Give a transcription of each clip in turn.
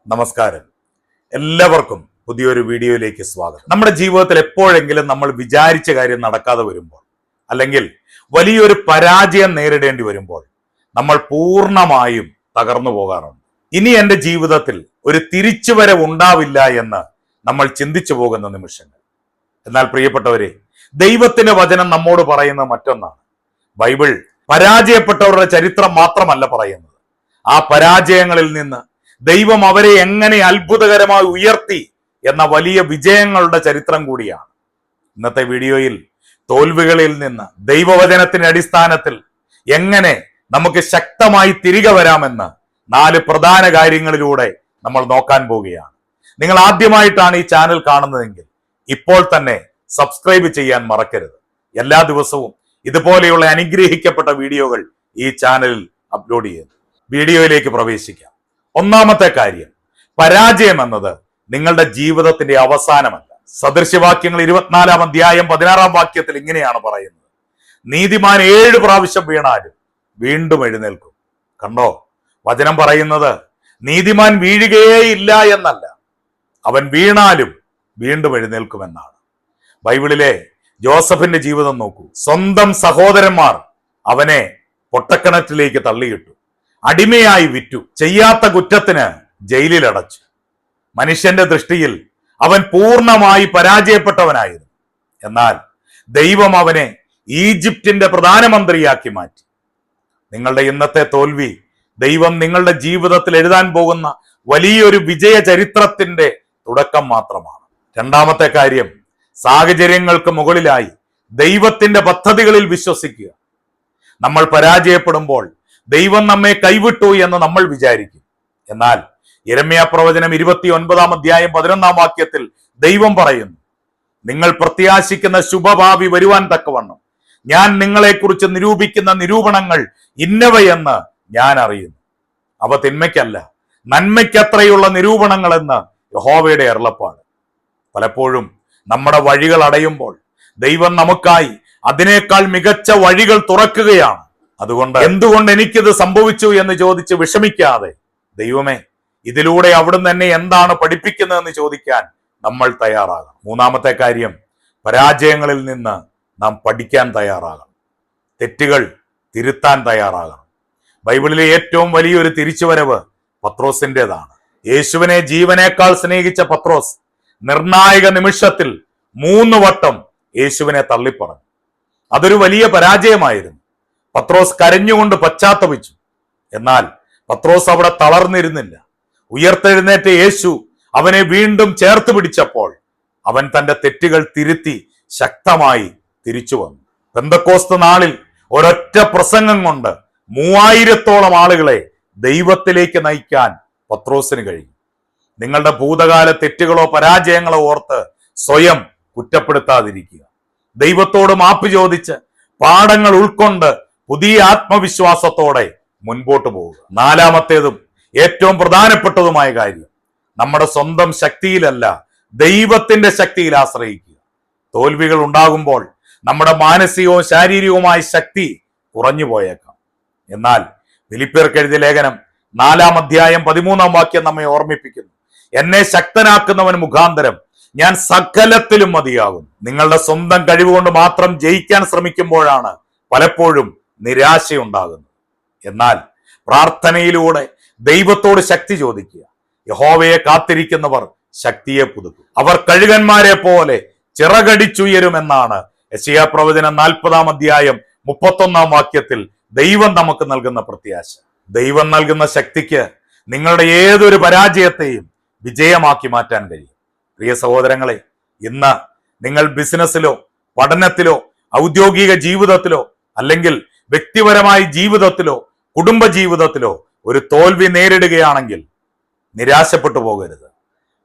നമസ്കാരം. എല്ലാവർക്കും പുതിയൊരു വീഡിയോയിലേക്ക് സ്വാഗതം. നമ്മുടെ ജീവിതത്തിൽ എപ്പോഴെങ്കിലും നമ്മൾ വിചാരിച്ച കാര്യം നടക്കാതെ വരുമ്പോൾ, അല്ലെങ്കിൽ വലിയൊരു പരാജയം നേരിടേണ്ടി വരുമ്പോൾ നമ്മൾ പൂർണ്ണമായും തകർന്നു പോകാറുണ്ട്. ഇനി എൻ്റെ ജീവിതത്തിൽ ഒരു തിരിച്ചുവരവ് ഉണ്ടാവില്ല എന്ന് നമ്മൾ ചിന്തിച്ചു പോകുന്ന നിമിഷങ്ങൾ. എന്നാൽ പ്രിയപ്പെട്ടവരെ, ദൈവത്തിന്റെ വചനം നമ്മോട് പറയുന്ന മറ്റൊന്നാണ്. ബൈബിൾ പരാജയപ്പെട്ടവരുടെ ചരിത്രം മാത്രമല്ല പറയുന്നത്, ആ പരാജയങ്ങളിൽ നിന്ന് ദൈവം അവരെ എങ്ങനെ അത്ഭുതകരമായി ഉയർത്തി എന്ന വലിയ വിജയങ്ങളുടെ ചരിത്രം കൂടിയാണ്. ഇന്നത്തെ വീഡിയോയിൽ തോൽവികളിൽ നിന്ന് ദൈവവചനത്തിന്റെ അടിസ്ഥാനത്തിൽ എങ്ങനെ നമുക്ക് ശക്തമായി തിരികെ വരാമെന്ന് 4 പ്രധാന കാര്യങ്ങളിലൂടെ നമ്മൾ നോക്കാൻ പോവുകയാണ്. നിങ്ങൾ ആദ്യമായിട്ടാണ് ഈ ചാനൽ കാണുന്നതെങ്കിൽ ഇപ്പോൾ തന്നെ സബ്സ്ക്രൈബ് ചെയ്യാൻ മറക്കരുത്. എല്ലാ ദിവസവും ഇതുപോലെയുള്ള അനുഗ്രഹിക്കപ്പെട്ട വീഡിയോകൾ ഈ ചാനലിൽ അപ്ലോഡ് ചെയ്യുന്നു. വീഡിയോയിലേക്ക് പ്രവേശിക്കാം. ഒന്നാമത്തെ കാര്യം, പരാജയം എന്നത് നിങ്ങളുടെ ജീവിതത്തിന്റെ അവസാനമല്ല. സദൃശ്യവാക്യങ്ങൾ 24-ാം അധ്യായം 16-ാം വാക്യത്തിൽ ഇങ്ങനെയാണ് പറയുന്നത്: നീതിമാൻ 7 പ്രാവശ്യം വീണാലും വീണ്ടും എഴുന്നേൽക്കും. കണ്ടോ, വചനം പറയുന്നത് നീതിമാൻ വീഴുകയേ ഇല്ല എന്നല്ല, അവൻ വീണാലും വീണ്ടും എഴുന്നേൽക്കുമെന്നാണ്. ബൈബിളിലെ ജോസഫിന്റെ ജീവിതം നോക്കൂ. സ്വന്തം സഹോദരന്മാർ അവനെ പൊട്ടക്കിണറ്റിലേക്ക് തള്ളിയിട്ടു, അടിമയായി വിറ്റു, ചെയ്യാത്ത കുറ്റത്തിന് ജയിലിൽ അടച്ചു. മനുഷ്യന്റെ ദൃഷ്ടിയിൽ അവൻ പൂർണ്ണമായി പരാജയപ്പെട്ടവനായിരുന്നു. എന്നാൽ ദൈവം അവനെ ഈജിപ്തിന്റെ പ്രധാനമന്ത്രിയാക്കി മാറ്റി. നിങ്ങളുടെ ഇന്നത്തെ തോൽവി ദൈവം നിങ്ങളുടെ ജീവിതത്തിൽ എഴുതാൻ പോകുന്ന വലിയൊരു വിജയ ചരിത്രത്തിന്റെ തുടക്കം മാത്രമാണ്. രണ്ടാമത്തെ കാര്യം, സാഹചര്യങ്ങൾക്ക് മുകളിലായി ദൈവത്തിന്റെ പദ്ധതികളിൽ വിശ്വസിക്കുക. നമ്മൾ പരാജയപ്പെടുമ്പോൾ ദൈവം നമ്മെ കൈവിട്ടു എന്ന് നമ്മൾ വിചാരിക്കും. എന്നാൽ യിരെമ്യാ പ്രവചനം 29-ാം അധ്യായം 11-ാം വാക്യത്തിൽ ദൈവം പറയുന്നു: നിങ്ങൾ പ്രത്യാശിക്കുന്ന ശുഭഭാവി വരുവാൻ തക്കവണ്ണം ഞാൻ നിങ്ങളെക്കുറിച്ച് നിരൂപിക്കുന്ന നിരൂപണങ്ങൾ ഇന്നവയെന്ന് ഞാൻ അറിയുന്നു. അവ തിന്മയ്ക്കല്ല, നന്മയ്ക്കത്രയുള്ള നിരൂപണങ്ങളെന്ന് യഹോവയുടെ അരുളപ്പാട്. പലപ്പോഴും നമ്മുടെ വഴികൾ അടയുമ്പോൾ ദൈവം നമുക്കായി അതിനേക്കാൾ മികച്ച വഴികൾ തുറക്കുകയാണ്. അതുകൊണ്ട് എന്തുകൊണ്ട് എനിക്കിത് സംഭവിച്ചു എന്ന് ചോദിച്ച് വിഷമിക്കാതെ, ദൈവമേ, ഇതിലൂടെ അവിടുന്ന് എന്നെ എന്താണ് പഠിപ്പിക്കുന്നതെന്ന് ചോദിക്കാൻ നമ്മൾ തയ്യാറാകണം. മൂന്നാമത്തെ കാര്യം, പരാജയങ്ങളിൽ നിന്ന് നാം പഠിക്കാൻ തയ്യാറാകണം. തെറ്റുകൾ തിരുത്താൻ തയ്യാറാകണം. ബൈബിളിലെ ഏറ്റവും വലിയൊരു തിരിച്ചുവരവ് പത്രോസിൻ്റെതാണ്. യേശുവിനെ ജീവനേക്കാൾ സ്നേഹിച്ച പത്രോസ് നിർണായക നിമിഷത്തിൽ 3 വട്ടം യേശുവിനെ തള്ളിപ്പറഞ്ഞു. അതൊരു വലിയ പരാജയമായിരുന്നു. പത്രോസ് കരഞ്ഞുകൊണ്ട് പശ്ചാത്തപിച്ചു. എന്നാൽ പത്രോസ് അവിടെ തളർന്നിരുന്നില്ല. ഉയർത്തെഴുന്നേറ്റ യേശു അവനെ വീണ്ടും ചേർത്ത് പിടിച്ചപ്പോൾ അവൻ തന്റെ തെറ്റുകൾ തിരുത്തി ശക്തമായി തിരിച്ചു വന്നു. പെന്തക്കോസ്ത് നാളിൽ ഒരൊറ്റ പ്രസംഗം കൊണ്ട് 3000-ഓളം ആളുകളെ ദൈവത്തിലേക്ക് നയിക്കാൻ പത്രോസിന് കഴിഞ്ഞു. നിങ്ങളുടെ ഭൂതകാല തെറ്റുകളോ പരാജയങ്ങളോ ഓർത്ത് സ്വയം കുറ്റപ്പെടുത്താതിരിക്കുക. ദൈവത്തോട് മാപ്പ് ചോദിച്ച് പാഠങ്ങൾ ഉൾക്കൊണ്ട് പുതിയ ആത്മവിശ്വാസത്തോടെ മുൻപോട്ട് പോവുക. നാലാമത്തേതും ഏറ്റവും പ്രധാനപ്പെട്ടതുമായ കാര്യം, നമ്മുടെ സ്വന്തം ശക്തിയിലല്ല, ദൈവത്തിന്റെ ശക്തിയിൽ ആശ്രയിക്കുക. തോൽവികൾ ഉണ്ടാകുമ്പോൾ നമ്മുടെ മാനസികവും ശാരീരികവുമായ ശക്തി കുറഞ്ഞു പോയേക്കാം. എന്നാൽ ഫിലിപ്പിയർക്ക് എഴുതിയ ലേഖനം 4-ാം അധ്യായം 13-ാം വാക്യം നമ്മെ ഓർമ്മിപ്പിക്കുന്നു: എന്നെ ശക്തനാക്കുന്നവൻ മുഖാന്തരം ഞാൻ സകലത്തിലും മതിയാകും. നിങ്ങളുടെ സ്വന്തം കഴിവുകൊണ്ട് മാത്രം ജയിക്കാൻ ശ്രമിക്കുമ്പോഴാണ് പലപ്പോഴും നിരാശയുണ്ടാകുന്നത്. എന്നാൽ പ്രാർത്ഥനയിലൂടെ ദൈവത്തോട് ശക്തി ചോദിക്കുക. യഹോവയെ കാത്തിരിക്കുന്നവർ ശക്തിയെ പുതുക്കും, അവർ കഴുകന്മാരെ പോലെ ചിറകടിച്ചുയരുമെന്നാണ് യെശയ്യാ പ്രവചനം 40-ാം അധ്യായം 31-ാം വാക്യത്തിൽ ദൈവം നമുക്ക് നൽകുന്ന പ്രത്യാശ. ദൈവം നൽകുന്ന ശക്തിക്ക് നിങ്ങളുടെ ഏതൊരു പരാജയത്തെയും വിജയമാക്കി മാറ്റാൻ കഴിയും. പ്രിയ സഹോദരങ്ങളെ, ഇന്ന് നിങ്ങൾ ബിസിനസ്സിലോ പഠനത്തിലോ ഔദ്യോഗിക ജീവിതത്തിലോ അല്ലെങ്കിൽ വ്യക്തിപരമായ ജീവിതത്തിലോ കുടുംബ ജീവിതത്തിലോ ഒരു തോൽവി നേരിടുകയാണെങ്കിൽ നിരാശപ്പെട്ടു പോകരുത്.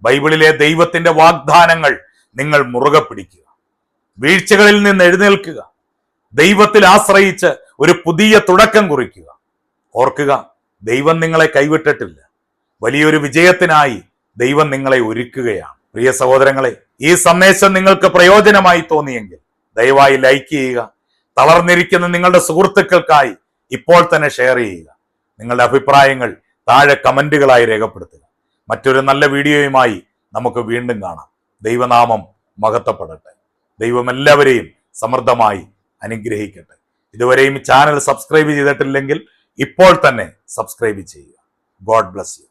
ബൈബിളിലെ ദൈവത്തിന്റെ വാഗ്ദാനങ്ങൾ നിങ്ങൾ മുറുകെ പിടിക്കുക. വീഴ്ചകളിൽ നിന്ന് എഴുന്നേൽക്കുക. ദൈവത്തിൽ ആശ്രയിച്ച് ഒരു പുതിയ തുടക്കം കുറിക്കുക. ഓർക്കുക, ദൈവം നിങ്ങളെ കൈവിട്ടിട്ടില്ല. വലിയൊരു വിജയത്തിനായി ദൈവം നിങ്ങളെ ഒരുക്കുകയാണ്. പ്രിയ സഹോദരങ്ങളെ, ഈ സന്ദേശം നിങ്ങൾക്ക് പ്രയോജനമായി തോന്നിയെങ്കിൽ ദയവായി ലൈക്ക് ചെയ്യുക. തളർന്നിരിക്കുന്ന നിങ്ങളുടെ സുഹൃത്തുക്കൾക്കായി ഇപ്പോൾ തന്നെ ഷെയർ ചെയ്യുക. നിങ്ങളുടെ അഭിപ്രായങ്ങൾ താഴെ കമന്റുകളായി രേഖപ്പെടുത്തുക. മറ്റൊരു നല്ല വീഡിയോയുമായി നമുക്ക് വീണ്ടും കാണാം. ദൈവനാമം മഹത്വപ്പെടട്ടെ. ദൈവം എല്ലാവരെയും സമൃദ്ധമായി അനുഗ്രഹിക്കട്ടെ. ഇതുവരെയും ഈ ചാനൽ സബ്സ്ക്രൈബ് ചെയ്തിട്ടില്ലെങ്കിൽ ഇപ്പോൾ തന്നെ സബ്സ്ക്രൈബ് ചെയ്യുക. God bless you.